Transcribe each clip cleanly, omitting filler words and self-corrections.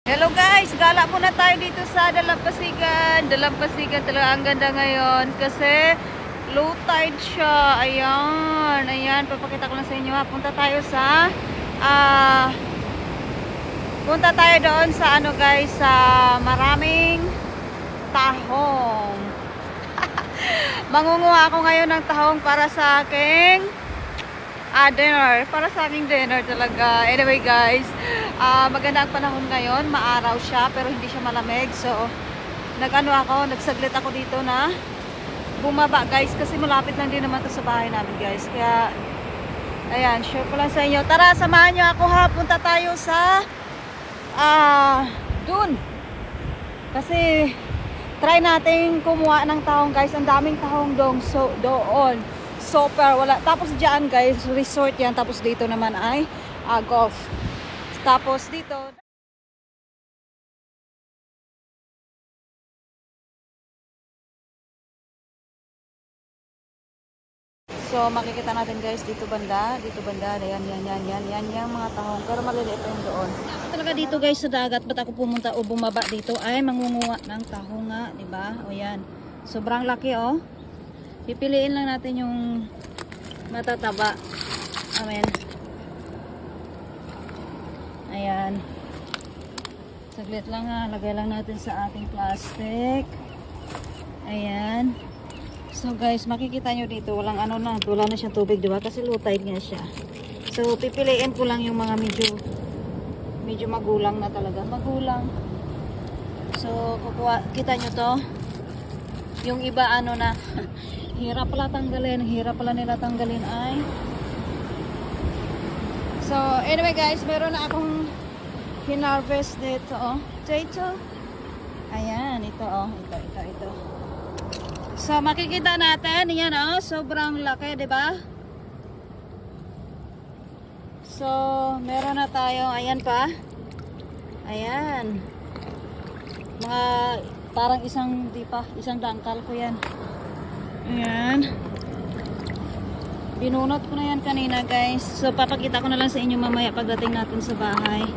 Hello guys, gala muna tayo dito sa Dalampasigan. Dalampasigan talaga ang ganda ngayon kasi low tide siya. Ayan, ayan, papakita ko lang sa inyo ha. Punta tayo doon sa ano guys, sa maraming tahong. Mangunguha ako ngayon ng tahong para sa aking dinner. Para sa aming dinner talaga. Anyway guys, maganda ang panahon ngayon. Maaraw siya pero hindi siya malamig. So, nagsaglit ako dito na bumaba guys. Kasi malapit lang din naman to sa bahay namin guys. Kaya, ayan, share ko lang sa inyo. Tara, samahan nyo ako ha. Punta tayo sa dun. Kasi, try natin kumuha ng tahong guys. Ang daming tahong doon. So, doon. Super, wala. Tapos dyan guys, resort yan. Tapos dito naman ay golf. Tapos dito. So makikita natin guys dito banda. Dito banda. Yan yung mga tahong. Pero maliliit yung doon. Talaga dito guys sa dagat. Ba't ako pumunta o bumaba dito ay mangunguha ng tahong nga. Diba? O yan. Sobrang laki oh. Pipiliin lang natin yung matataba. Amen. Ayan. Saglit lang ha. Lagay lang natin sa ating plastic. Ayan. So guys, makikita nyo dito. Walang ano na. Wala na siyang tubig, diba? Kasi low tide nga siya. So, pipiliin ko lang yung mga medyo magulang na talaga. Magulang. So, kita nyo to. Yung iba ano na hirap pala tanggalin, hirap pala nila tanggalin ay. So anyway guys, meron na akong hinarvest dito oh. Ito. Ayan, ito oh. Ito. So makikita natin, yan oh, sobrang laki, 'di ba? So meron na tayo, ayan pa. Ayan. Mga parang isang dangkal ko yan. Ayan. Binunot ko na yan kanina guys. So papakita ko na lang sa inyo mamaya pagdating natin sa bahay.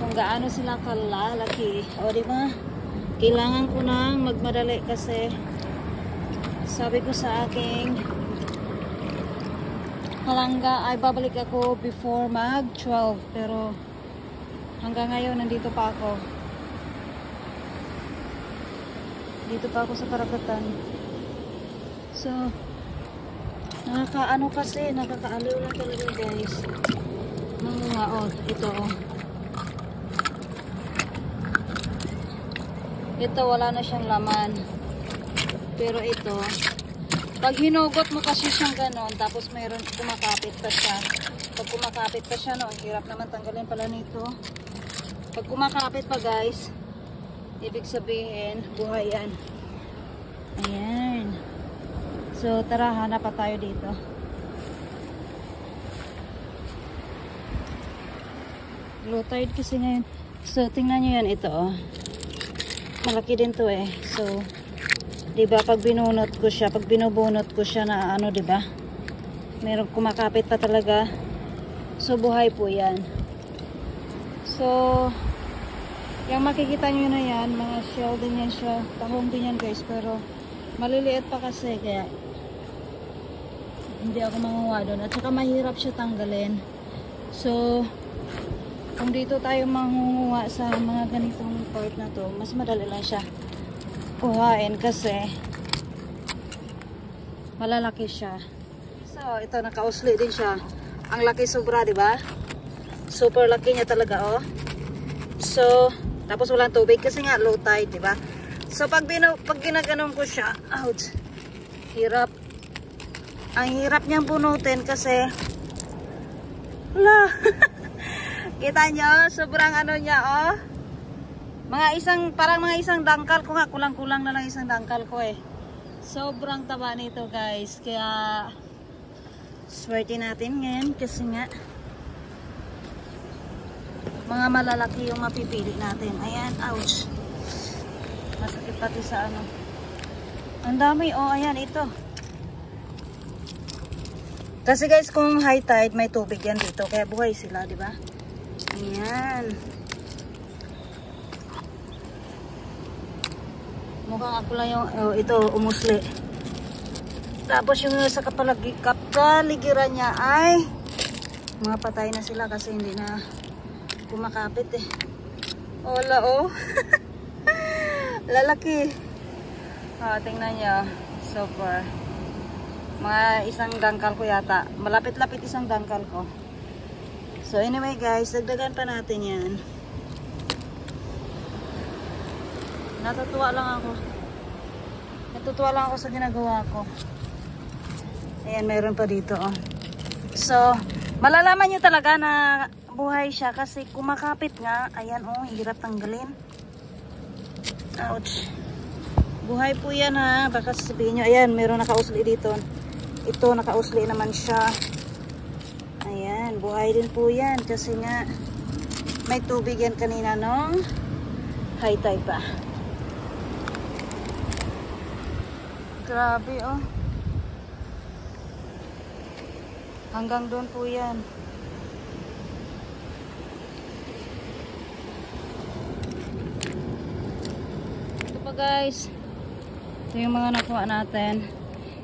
Kung gaano sila kalalaki. O diba? Kailangan ko nang magmadali kasi sabi ko sa aking halangga ay babalik ako before mag 12. Pero hanggang ngayon nandito pa ako. Dito pa ako sa karagatan. So, nakakaaliw lang talaga guys. Mangunga, oh, ito oh. Ito, wala na siyang laman. Pero ito, pag hinugot mo kasi siyang ganon, tapos mayroon kumakapit pa siya. Pag kumakapit pa siya, no, ang hirap naman tanggalin pala nito. Pag kumakapit pa guys, ibig sabihin, buhay yan. Ayan. So, tara, hanap pa tayo dito. Low tide kasi ngayon. So, tingnan nyo yan, ito oh. Malaki din to eh. So, diba, pag binunot ko siya, pag binubunot ko siya na ano, diba? Meron kumakapit pa talaga. So, buhay po yan. So, yung makikita nyo na yan, mga shell din yan siya. Tahong din yan guys, pero maliliit pa kasi, kaya hindi ako mangunguha doon. At saka mahirap siya tanggalin. So, kung dito tayo mangunguha sa mga ganitong part na to, mas madali lang siya kuhain kasi malalaki siya. So, ito, nakausli din siya. Ang laki sobra, diba? Super laki niya talaga, oh. So, tapos walang tubig kasi nga low tide, diba? So, pag ginaganon ko siya, ouch, hirap. Ang hirap niyang bunutin kasi wala. Kita nyo, sobrang ano niya, oh. Parang mga isang dangkal ko nga, kulang-kulang na lang isang dangkal ko eh. Sobrang taba nito guys, kaya swerte natin ngayon kasi nga mga malalaki yung mapipili natin. Ayan, ouch. Masakit pati sa ano. Ang dami, oh, ayan, ito. Kasi guys, kung high tide, may tubig yan dito. Kaya buhay sila, di ba? Ayan. Mukhang ako lang yung, oh, ito, umusli. Tapos yung sa kapaligiran niya ay mga patay na sila kasi hindi na kumakapit eh. Wala oh. Lalaki. Oh, tingnan nyo. Super. Mga isang dangkal ko yata. Malapit-lapit isang dangkal ko. So anyway guys, dagdagan pa natin yan. Natutuwa lang ako. Natutuwa lang ako sa ginagawa ko. Ayan, mayroon pa dito oh. So, malalaman nyo talaga na buhay siya kasi kumakapit nga. Ayan oh, hirap tanggalin. Ouch. Buhay po yan ha. Baka sabihin nyo, ayan, mayroon nakausli dito. Ito, nakausli naman siya. Ayan, buhay din po yan. Kasi nga, may tubig yan kanina nung high tide pa. Grabe oh. Hanggang doon po yan. Ito pa guys. Ito yung mga nakuha natin.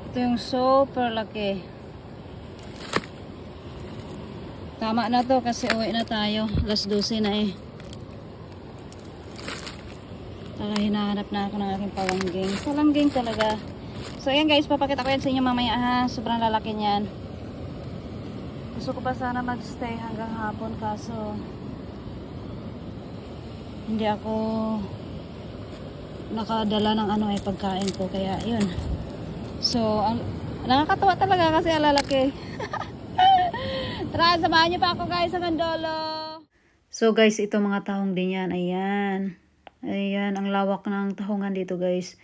Ito yung super laki. Tama na to kasi uwi na tayo. Alas 12 na eh. Talaga hinahanap na ako ng aking palangging. Palangging talaga. So ayan guys, papakita ko yan sa inyo mamaya ha. Sobrang lalaki niyan. Gusto ko pa sana magstay hanggang hapon kaso hindi ako nakadala ng ano ay pagkain ko kaya yun. So nakakatawa talaga kasi lalaki. Tara, samahan niyo pa ako guys sa Gandolo. So guys, ito mga tahong din yan. Ayan. Ayan, ang lawak ng tahongan dito guys.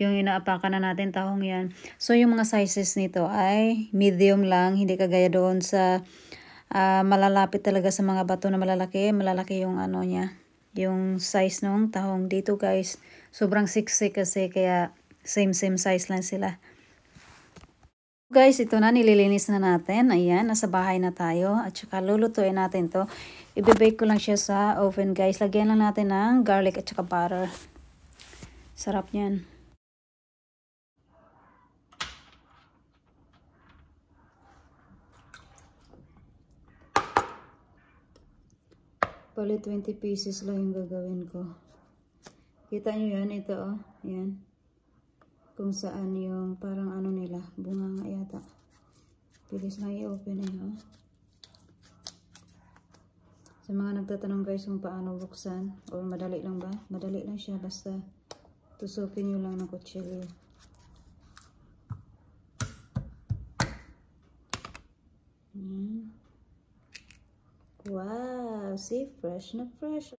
Yung inaapakan na natin tahong yan. So yung mga sizes nito ay medium lang. Hindi kagaya doon sa malalapit talaga sa mga bato na malalaki. Malalaki yung ano niya. Yung size ng tahong dito guys. Sobrang siksik kasi kaya same size lang sila. Guys, ito na nililinis na natin. Ayan, nasa bahay na tayo. At saka lulutuin natin to. Ibibake ko lang siya sa oven guys. Lagyan lang natin ng garlic at saka butter. Sarap niyan. Bali 20 pieces lang yung gagawin ko. Kita nyo yan, ito oh. Yan. Kung saan yung parang ano nila, bunga nga yata. Bilis lang i-open eh oh. Sa mga nagtatanong guys kung paano buksan, o madali lang ba? Madali lang siya, basta tusukin nyo lang ng kutsilyo. Wow, see, fresh na fresh.